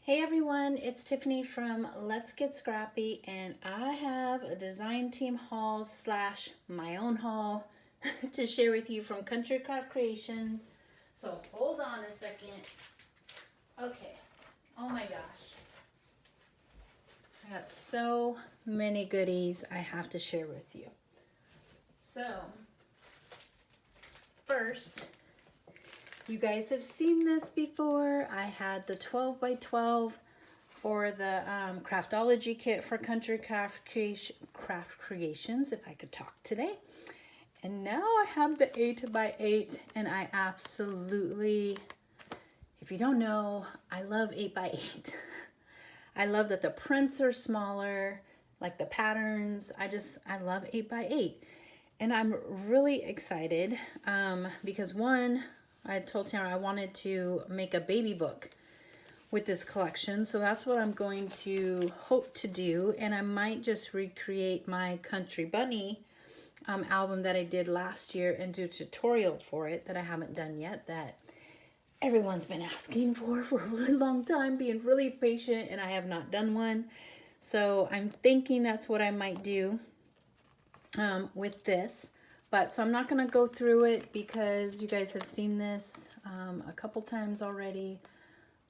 Hey everyone, it's Tiffany from Let's Get Scrappy, and I have a design team haul slash my own haul to share with you from Country Craft Creations. So hold on a second. Okay, oh my gosh. I got so many goodies I have to share with you. So, first, you guys have seen this before. I had the 12 by 12 for the Craftology kit for Country Craft Creations, if I could talk today. And now I have the 8 by 8, and I absolutely, if you don't know, I love 8 by 8. I love that the prints are smaller, like the patterns. I love 8 by 8. And I'm really excited because one, I told Tamara I wanted to make a baby book with this collection. So that's what I'm going to hope to do. And I might just recreate my Country Bunny album that I did last year and do a tutorial for it that I haven't done yet, that everyone's been asking for a really long time, being really patient, and I have not done one. So I'm thinking that's what I might do with this. But so I'm not going to go through it because you guys have seen this a couple times already.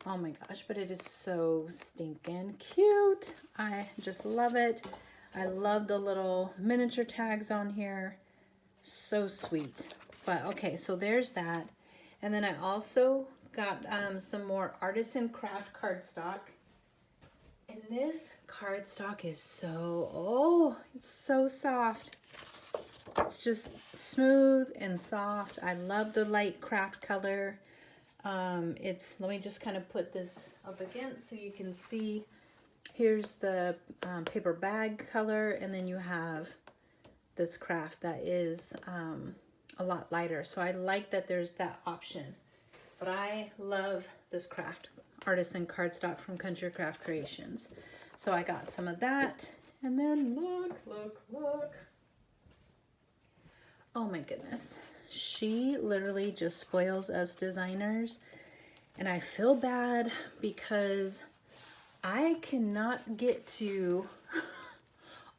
Oh my gosh, but it is so stinking cute. I just love it. I love the little miniature tags on here. So sweet. But okay, so there's that. And then I also got some more Artisan Craft cardstock. And this cardstock is it's so soft. It's just smooth and soft. I love the light craft color. Let me just kind of put this up against so you can see. Here's the paper bag color, and then you have this craft that is a lot lighter. So I like that there's that option. But I love this craft Artisan cardstock from Country Craft Creations. So I got some of that, and then look. Oh my goodness. She literally just spoils us designers. And I feel bad because I cannot get to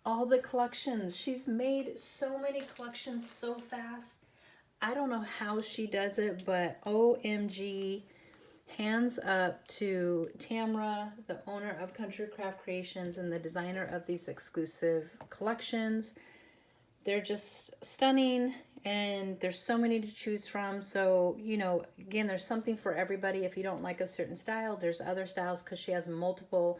all the collections. She's made so many collections so fast. I don't know how she does it, but OMG, hands up to Tamara, the owner of Country Craft Creations and the designer of these exclusive collections. They're just stunning, and there's so many to choose from. So, you know, again, there's something for everybody. If you don't like a certain style, there's other styles because she has multiple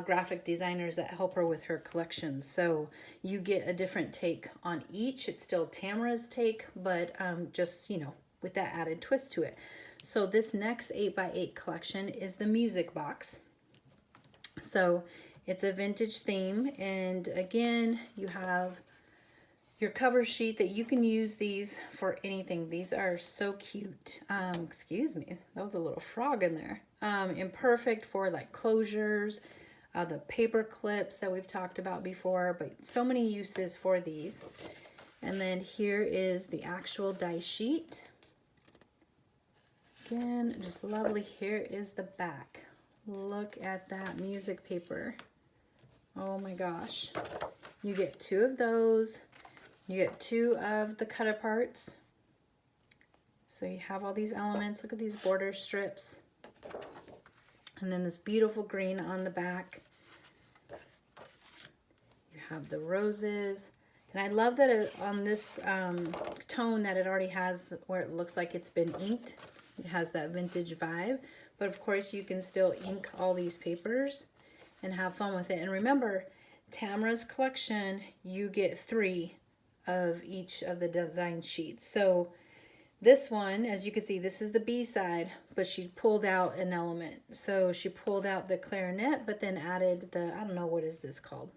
graphic designers that help her with her collections. So you get a different take on each. It's still Tamara's take, but just, you know, with that added twist to it. So this next 8 by 8 collection is the Music Box. So it's a vintage theme, and again, you have your cover sheet that you can use these for anything. These are so cute. Excuse me, that was a little frog in there. And perfect for like closures, the paper clips that we've talked about before, but so many uses for these. And then here is the actual die sheet. Again, just lovely. Here is the back. Look at that music paper. Oh my gosh. You get 2 of those. You get 2 of the cut aparts. So you have all these elements. Look at these border strips. And then this beautiful green on the back. You have the roses. And I love that it, on this tone that it already has where it looks like it's been inked. It has that vintage vibe. But of course you can still ink all these papers and have fun with it. And remember, Tamara's collection, you get 3 of each of the design sheets. So this one, as you can see, this is the B side, but she pulled out an element. So she pulled out the clarinet, but then added the, I don't know, what is this called?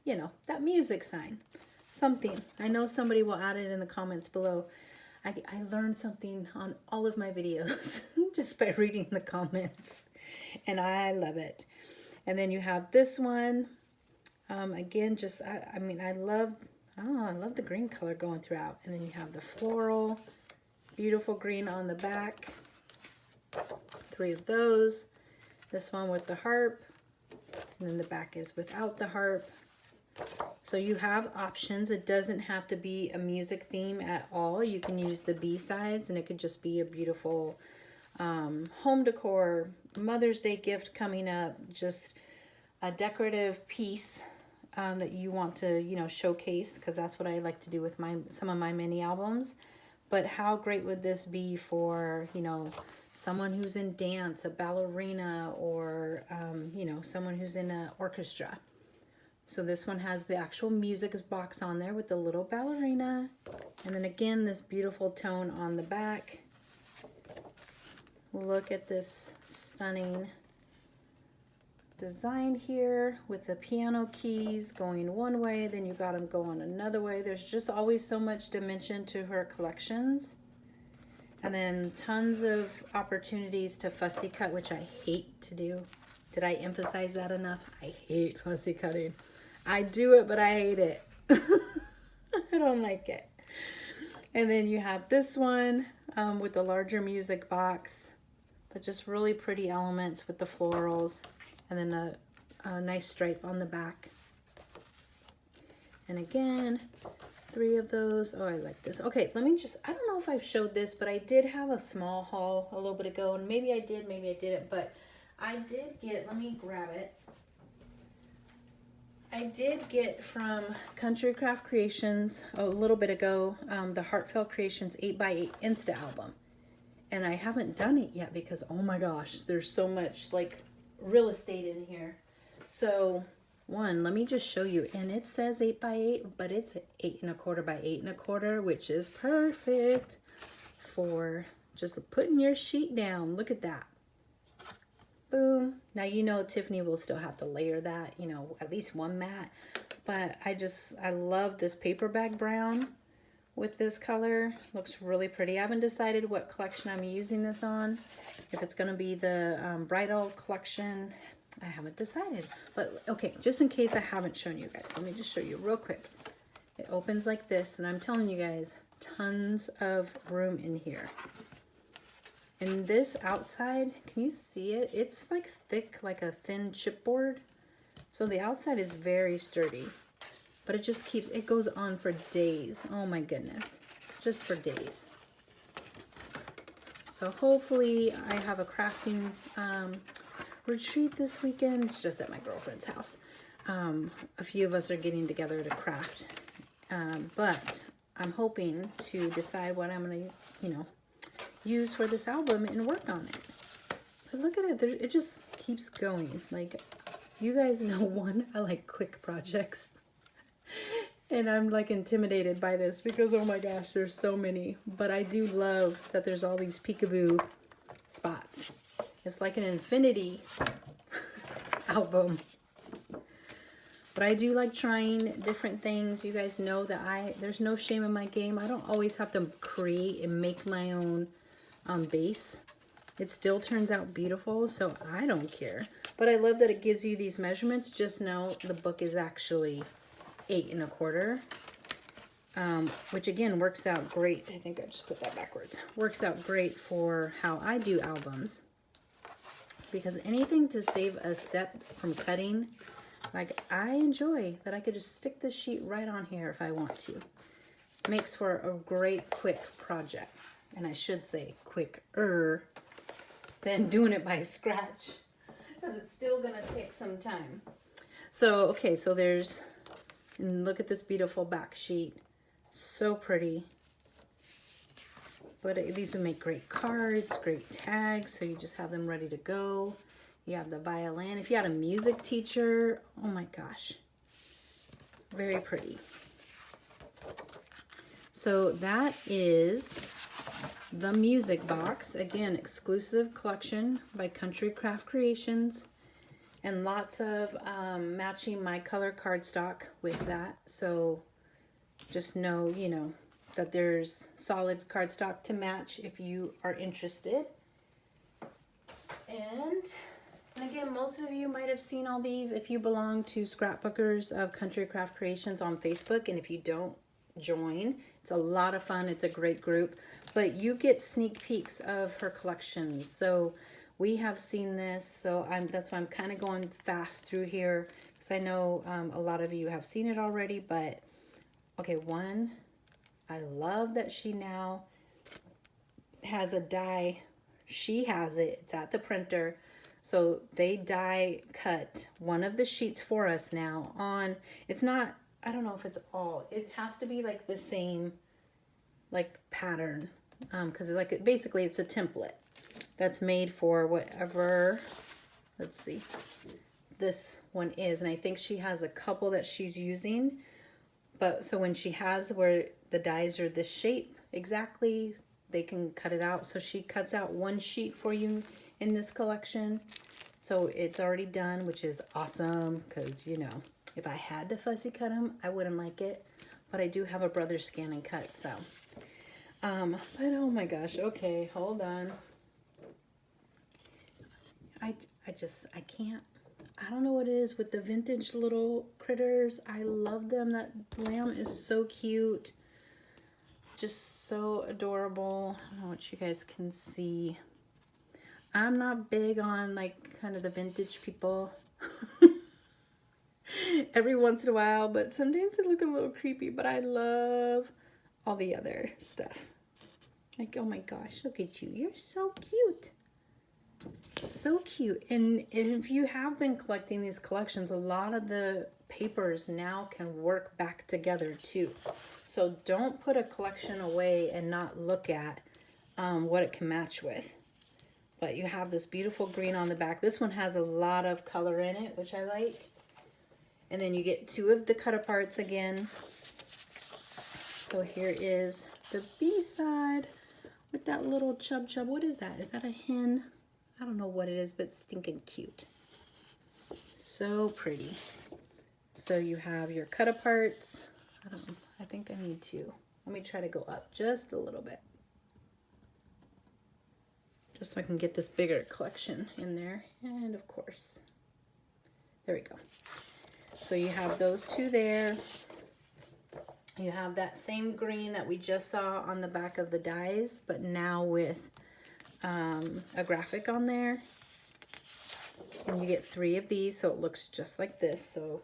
You know, that music sign. Something. I know somebody will add it in the comments below. I learned something on all of my videos just by reading the comments, and I love it. And then you have this one. Again, just, I mean, I love the green color going throughout. And then you have the floral, beautiful green on the back. 3 of those. This one with the harp, and then the back is without the harp. So you have options. It doesn't have to be a music theme at all. You can use the B-sides, and it could just be a beautiful home decor, Mother's Day gift coming up, just a decorative piece that you want to, you know, showcase, because that's what I like to do with some of my mini albums. But how great would this be for, you know, someone who's in dance, a ballerina, or, you know, someone who's in an orchestra. So this one has the actual music box on there with the little ballerina. And then again, this beautiful tone on the back. Look at this stunning design here with the piano keys going one way, then you got them going another way. There's just always so much dimension to her collections. And then tons of opportunities to fussy cut, which I hate to do. Did I emphasize that enough? I hate fussy cutting. I do it, but I hate it. I don't like it. And then you have this one with the larger music box, but just really pretty elements with the florals, and then a nice stripe on the back. And again, 3 of those. Oh, I like this. Okay, let me just, I don't know if I've showed this, but I did have a small haul a little bit ago, and maybe I did, maybe I didn't, but I did get, let me grab it. I did get from Country Craft Creations a little bit ago, the Heartfelt Creations 8x8 Insta album. And I haven't done it yet because, oh my gosh, there's so much like real estate in here. So one, let me just show you. And it says 8x8, but it's 8 1/4 by 8 1/4, which is perfect for just putting your sheet down. Look at that. Boom. Now, you know, Tiffany will still have to layer that, you know, at least one mat. But I love this paper bag brown with this color. Looks really pretty. I haven't decided what collection I'm using this on. If it's going to be the bridal collection, I haven't decided. But, okay, just in case I haven't shown you guys, let me just show you real quick. It opens like this, and I'm telling you guys, tons of room in here. And this outside, can you see it? It's like thick, like a thin chipboard. So the outside is very sturdy, but it just keeps, it goes on for days. Oh my goodness, just for days. So hopefully I have a crafting retreat this weekend. It's just at my girlfriend's house. A few of us are getting together to craft, but I'm hoping to decide what I'm gonna, you know, use for this album and work on it. But look at it, it just keeps going. Like, you guys know, one, I like quick projects. And I'm like intimidated by this because, oh my gosh, there's so many. But I do love that there's all these peekaboo spots. It's like an infinity album. But I do like trying different things. You guys know that there's no shame in my game. I don't always have to create and make my own base. It still turns out beautiful, so I don't care. But I love that it gives you these measurements. Just know the book is actually 8 1/4, which again works out great. I think I just put that backwards. Works out great for how I do albums, because anything to save a step from cutting, like, I enjoy that I could just stick the sheet right on here if I want to. Makes for a great quick project. And I should say quicker than doing it by scratch, because it's still gonna take some time. So, okay, so there's, and look at this beautiful back sheet. So pretty. But these would make great cards, great tags, so you just have them ready to go. You have the violin. If you had a music teacher, oh my gosh. Very pretty. So that is the Music Box. Again, exclusive collection by Country Craft Creations. And lots of matching my color cardstock with that. So just know, you know, that there's solid cardstock to match if you are interested. And again, most of you might have seen all these if you belong to Scrapbookers of Country Craft Creations on Facebook. And if you don't, join. It's a lot of fun. It's a great group. But you get sneak peeks of her collections. So we have seen this, so that's why I'm kind of going fast through here, because I know a lot of you have seen it already. But okay, one, I love that she now has a die. She has it. It's at the printer. So they die cut one of the sheets for us now on, it's not, I don't know if it's all, it has to be like the same like pattern, because like basically it's a template that's made for whatever, let's see, this one is. And I think she has a couple that she's using, but so when she has where the dies are this shape exactly, they can cut it out. So she cuts out one sheet for you in this collection. So it's already done, which is awesome, because, you know, if I had to fussy cut them, I wouldn't like it. But I do have a brother scan and cut, so. But oh my gosh, okay, hold on. I can't. I don't know what it is with the vintage little critters. I love them. That lamb is so cute. Just so adorable. I don't know what you guys can see. I'm not big on like kind of the vintage people. Every once in a while, but sometimes they look a little creepy, but I love all the other stuff. Like, oh my gosh, look at you. You're so cute. So cute. And if you have been collecting these collections, a lot of the papers now can work back together too. So don't put a collection away and not look at what it can match with. But you have this beautiful green on the back. This one has a lot of color in it, which I like. And then you get two of the cut aparts again. So here is the B side with that little chub. What is that? Is that a hen? I don't know what it is, but it's stinking cute. So pretty. So you have your cut aparts. I think I need to. Let me try to go up just a little bit, just so I can get this bigger collection in there. And of course, there we go. So you have those two there. You have that same green that we just saw on the back of the dies, but now with a graphic on there. And you get 3 of these, so it looks just like this. So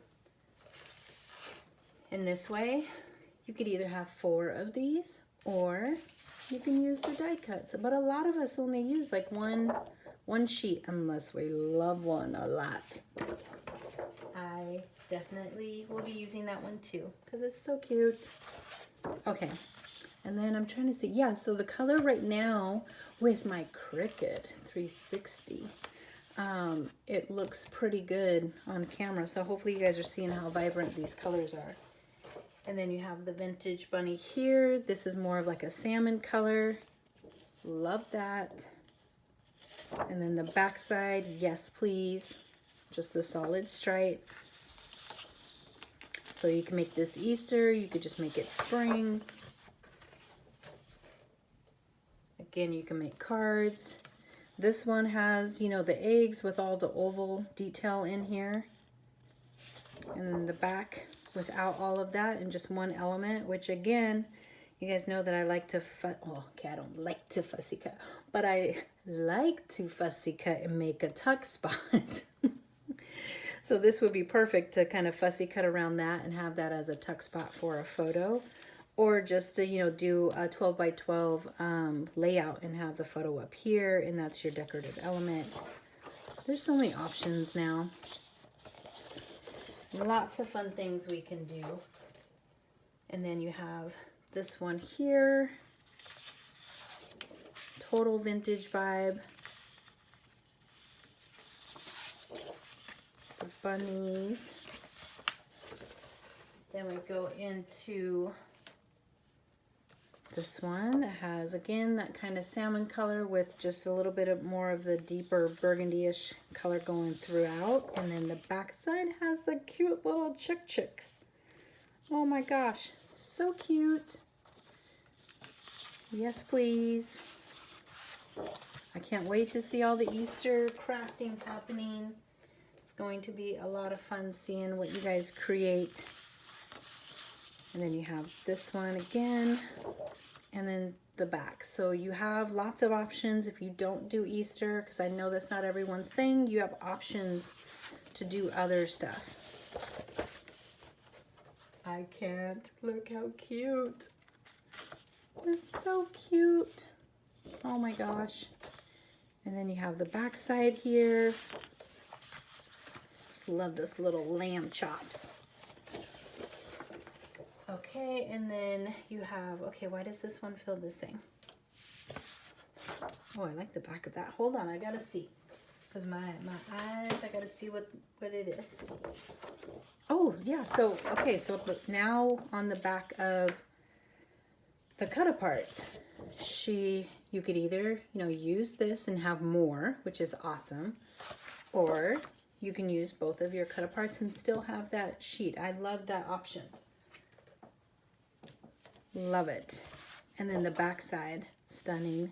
in this way, you could either have 4 of these, or you can use the die cuts. But a lot of us only use like one sheet, unless we love one a lot. I definitely will be using that one too, because it's so cute. Okay, and then I'm trying to see, yeah, so the color right now with my Cricut 360, it looks pretty good on camera, so hopefully you guys are seeing how vibrant these colors are. And then you have the vintage bunny here. This is more of like a salmon color. Love that. And then the back side, yes please, just the solid stripe. So you can make this Easter, you could just make it spring. Again, you can make cards. This one has, you know, the eggs with all the oval detail in here. And then the back without all of that and just one element, which again, you guys know that I like to, okay, I don't like to fussy cut, but I like to fussy cut and make a tuck spot. So this would be perfect to kind of fussy cut around that and have that as a tuck spot for a photo, or just to, you know, do a 12 by 12 layout and have the photo up here, and that's your decorative element. There's so many options now. Lots of fun things we can do. And then you have this one here, total vintage vibe. The bunnies. Then we go into this one that has, again, that kind of salmon color with just a little bit of more of the deeper burgundy-ish color going throughout. And then the back side has the cute little chicks. Oh my gosh, so cute. Yes, please. I can't wait to see all the Easter crafting happening. It's going to be a lot of fun seeing what you guys create. And then you have this one again. And then the back. So you have lots of options if you don't do Easter, because I know that's not everyone's thing. You have options to do other stuff. I can't. Look how cute. It's so cute. Oh my gosh. And then you have the back side here. Just love this little lamb chops. Okay, and then you have, okay, why does this one feel the same? Oh, I like the back of that. Hold on, I gotta see. Because my eyes, I gotta see what it is. Oh, yeah, so, okay, so now on the back of the cut-aparts, you could either, you know, use this and have more, which is awesome, or you can use both of your cut-aparts and still have that sheet. I love that option. Love it. And then the back side, stunning.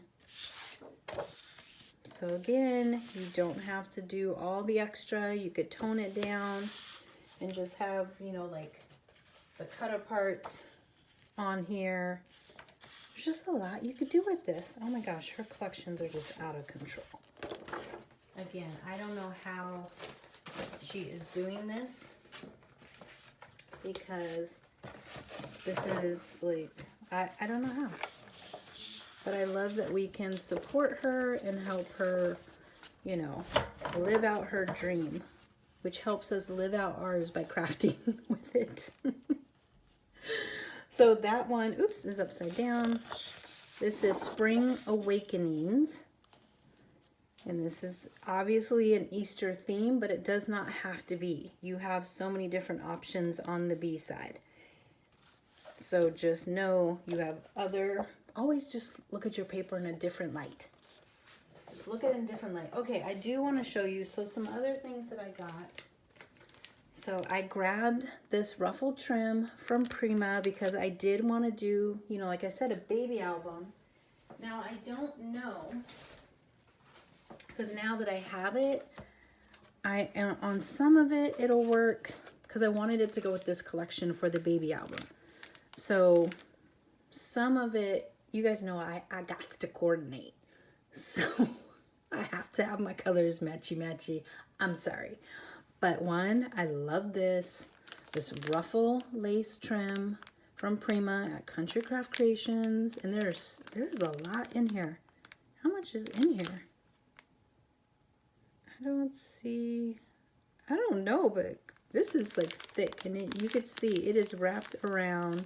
So again, you don't have to do all the extra. You could tone it down and just have, you know, like the cut-aparts on here. There's just a lot you could do with this. Oh my gosh, her collections are just out of control. Again, I don't know how she is doing this, because this is like, I don't know how. But I love that we can support her and help her, you know, live out her dream, which helps us live out ours by crafting with it. So that one, oops, is upside down. This is Spring Awakenings. And this is obviously an Easter theme, but it does not have to be. You have so many different options on the B side. So just know you have other, always just look at your paper in a different light. Just look at it in a different light. Okay, I do want to show you, so some other things that I got. So I grabbed this Ruffle Trim from Prima because I did want to do, you know, like I said, a baby album. Now I don't know, because now that I have it, on some of it, it'll work, because I wanted it to go with this collection for the baby album. So some of it, you guys know I got to coordinate. So I have to have my colors matchy-matchy. I'm sorry. But one, I love this ruffle lace trim from Prima at Country Craft Creations. And there's a lot in here. How much is in here? I don't see, I don't know, but this is like thick, and you could see it is wrapped around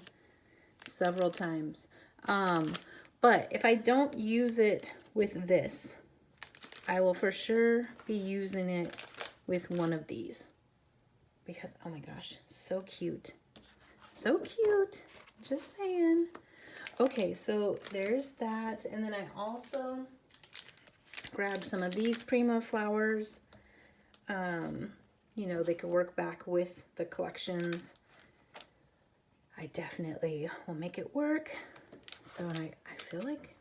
several times. But if I don't use it with this, I will for sure be using it with one of these, because oh my gosh, so cute. So cute. Just saying. Okay, so there's that. And then I also grabbed some of these Prima Flowers. You know, they could work back with the collections. I definitely will make it work. So I feel like,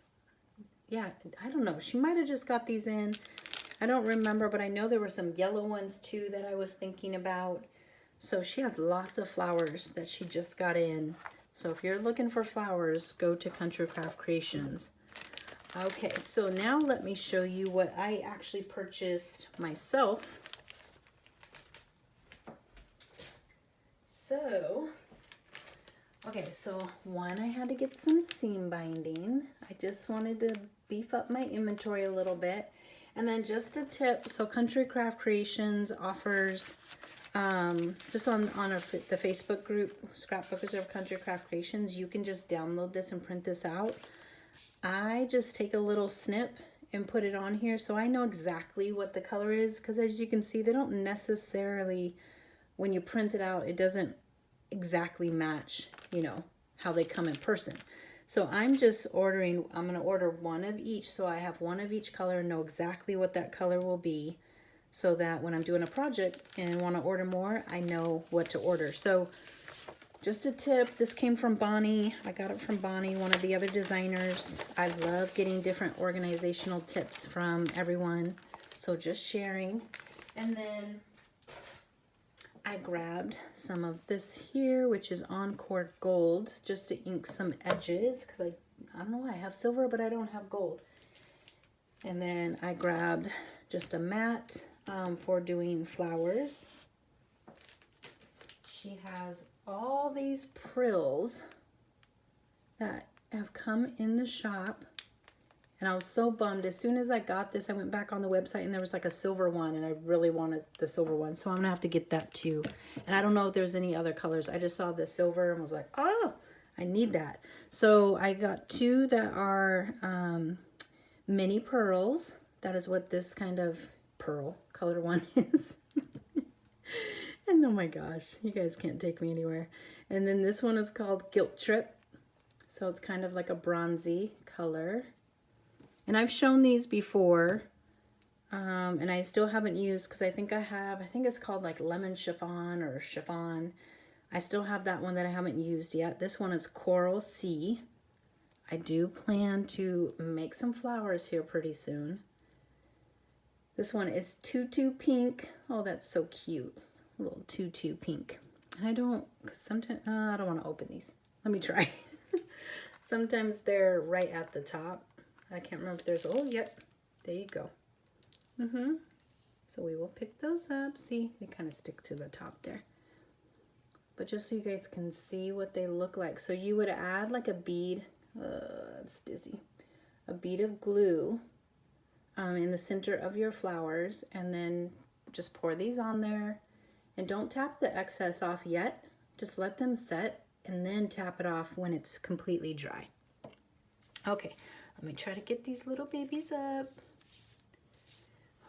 yeah, I don't know. She might have just got these in. I don't remember, but I know there were some yellow ones too that I was thinking about. So she has lots of flowers that she just got in. So if you're looking for flowers, go to Country Craft Creations. Okay, so now let me show you what I actually purchased myself. So, okay, so one, I had to get some seam binding. I just wanted to beef up my inventory a little bit. And then just a tip, so Country Craft Creations offers, just on the Facebook group, Scrapbookers of Country Craft Creations, you can just download this and print this out. I just take a little snip and put it on here so I know exactly what the color is, because as you can see, they don't necessarily, when you print it out, it doesn't exactly match, you know, how they come in person. So I'm just ordering, I'm going to order one of each, so I have one of each color and know exactly what that color will be, so that when I'm doing a project and want to order more, I know what to order. So just a tip, this came from Bonnie. I got it from Bonnie, one of the other designers. I love getting different organizational tips from everyone, so just sharing. And then I grabbed some of this here, which is Encore Gold, just to ink some edges, because I I don't know why I have silver, but I don't have gold. And then I grabbed just a mat for doing flowers. She has all these Prills that have come in the shop. And I was so bummed. As soon as I got this, I went back on the website and there was like a silver one, and I really wanted the silver one. So I'm gonna have to get that too. And I don't know if there's any other colors. I just saw the silver and was like, oh, I need that. So I got two that are mini pearls. That is what this kind of pearl color one is. And oh my gosh, you guys can't take me anywhere. And then this one is called Gilt Trip. So it's kind of like a bronzy color. And I've shown these before, and I still haven't used, because I think it's called like lemon chiffon or chiffon. I still have that one that I haven't used yet. This one is Coral Sea. I do plan to make some flowers here pretty soon. This one is Tutu Pink. Oh, that's so cute. A little tutu pink. And I don't, because sometimes, I don't want to open these. Let me try. Sometimes they're right at the top. I can't remember if there's, oh, yep, there you go. So we will pick those up. See, they kind of stick to the top there. But just so you guys can see what they look like. So you would add like a bead, it's dizzy, a bead of glue in the center of your flowers, and then just pour these on there. And don't tap the excess off yet. Just let them set and then tap it off when it's completely dry. Okay. Let me try to get these little babies up.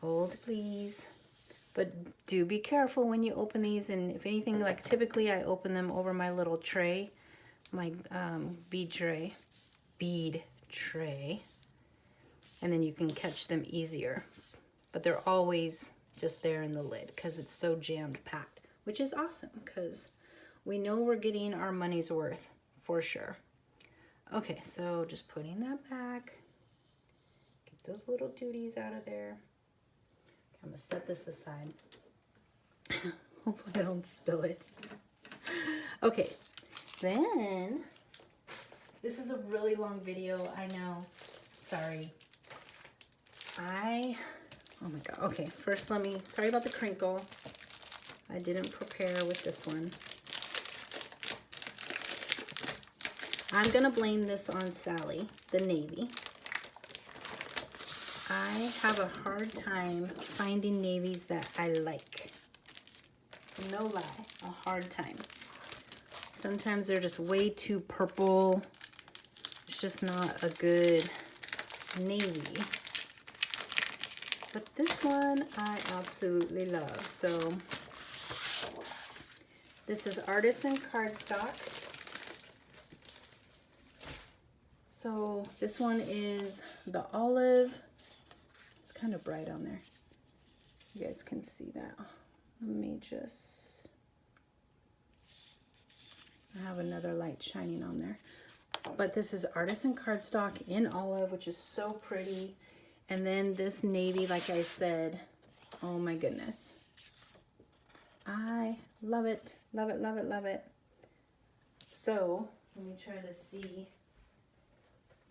Hold, please. But do be careful when you open these. And if anything, like typically I open them over my little tray, my bead tray. And then you can catch them easier. But they're always just there in the lid because it's so jammed packed, which is awesome because we know we're getting our money's worth for sure. Okay, so just putting that back. Get those little duties out of there. Okay, I'm gonna set this aside. Hopefully I don't spill it. Okay, then, this is a really long video, I know. Sorry. Oh my God, okay, first sorry about the crinkle. I didn't prepare with this one. I'm gonna blame this on Sally, the navy. I have a hard time finding navies that I like. No lie, a hard time. Sometimes they're just way too purple. It's just not a good navy. But this one I absolutely love. So this is Artisan Cardstock. So this one is the olive. It's kind of bright on there. You guys can see that. Let me just, I have another light shining on there. But this is Artisan Cardstock in olive, which is so pretty. And then this navy, like I said, oh my goodness. I love it, love it, love it, love it. So let me try to see.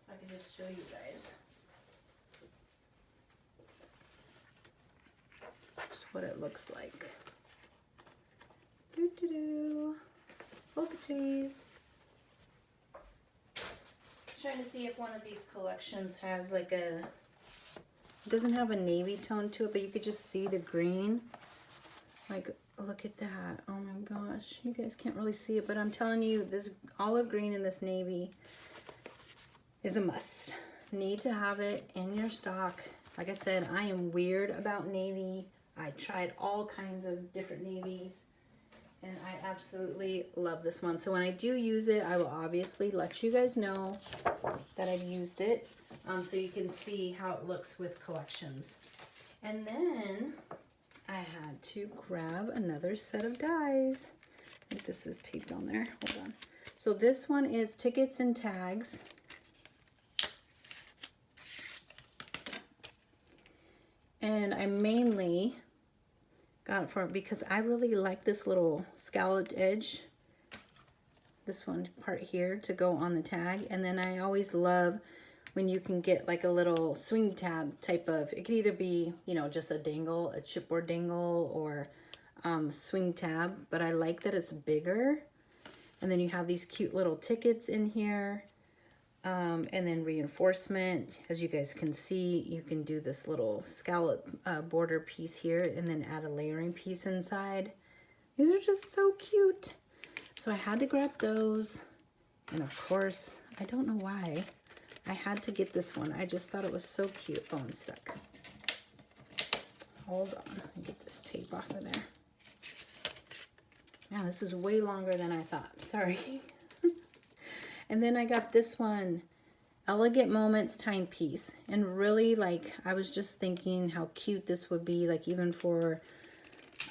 I can just show you guys. Just what it looks like. Hold it, please. Trying to see if one of these collections has like a, it doesn't have a navy tone to it, but you could just see the green. Like, look at that. Oh my gosh. You guys can't really see it, but I'm telling you, this olive green and this navy is a must. Need to have it in your stock. Like I said, I am weird about navy. I tried all kinds of different navies, and I absolutely love this one. So when I do use it, I will obviously let you guys know that I've used it, so you can see how it looks with collections. And then I had to grab another set of dies. I think this is taped on there. Hold on. So this one is Tickets and Tags. And I mainly got it for because I really like this little scalloped edge. this one part here to go on the tag. And then I always love when you can get like a little swing tab type of, it could either be, you know, just a dangle, a chipboard dangle, or swing tab, but I like that it's bigger. And then you have these cute little tickets in here. And then reinforcement, as you guys can see, you can do this little scallop border piece here and then add a layering piece inside. These are just so cute. So I had to grab those. And of course, I don't know why I had to get this one. I just thought it was so cute. Oh, I'm stuck. Hold on, let me get this tape off of there. Yeah, this is way longer than I thought. Sorry. And then I got this one, Elegant Moments Timepiece. And really, like, I was just thinking how cute this would be, like, even for,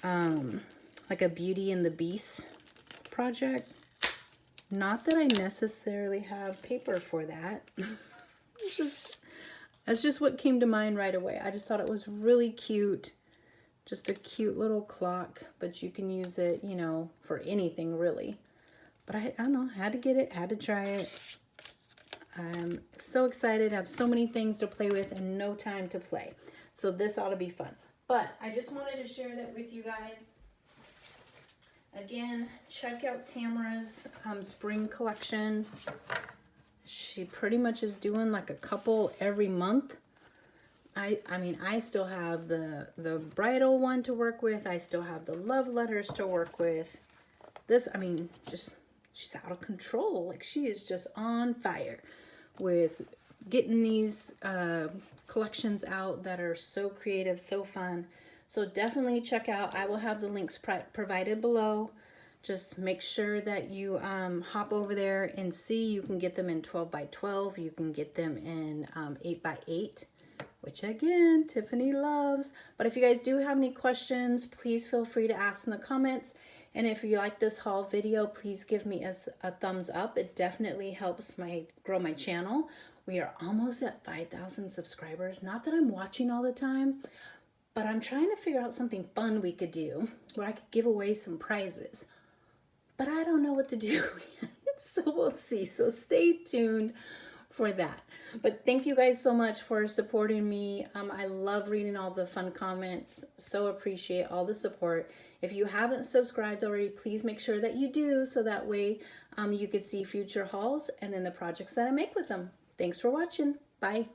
like, a Beauty and the Beast project. Not that I necessarily have paper for that. That's just what came to mind right away. I just thought it was really cute. Just a cute little clock, but you can use it, you know, for anything, really. But I don't know, had to get it, had to try it. I'm so excited. I have so many things to play with and no time to play. So this ought to be fun. But I just wanted to share that with you guys. Again, check out Tamara's spring collection. She pretty much is doing like a couple every month. I mean, I still have the bridal one to work with. I still have the love letters to work with. This, I mean, just... she's out of control. Like, she is just on fire with getting these collections out that are so creative, so fun. So definitely check out. I will have the links provided below. Just make sure that you hop over there and see. You can get them in 12 by 12. You can get them in 8 by 8, which again, Tiffany loves. But if you guys do have any questions, please feel free to ask in the comments. And if you like this haul video, please give me a thumbs up. It definitely helps grow my channel. We are almost at 5,000 subscribers. Not that I'm watching all the time, but I'm trying to figure out something fun we could do where I could give away some prizes. But I don't know what to do yet, so we'll see. So stay tuned for that. But thank you guys so much for supporting me. I love reading all the fun comments. So appreciate all the support. If you haven't subscribed already, please make sure that you do, so that way you can see future hauls and then the projects that I make with them. Thanks for watching. Bye.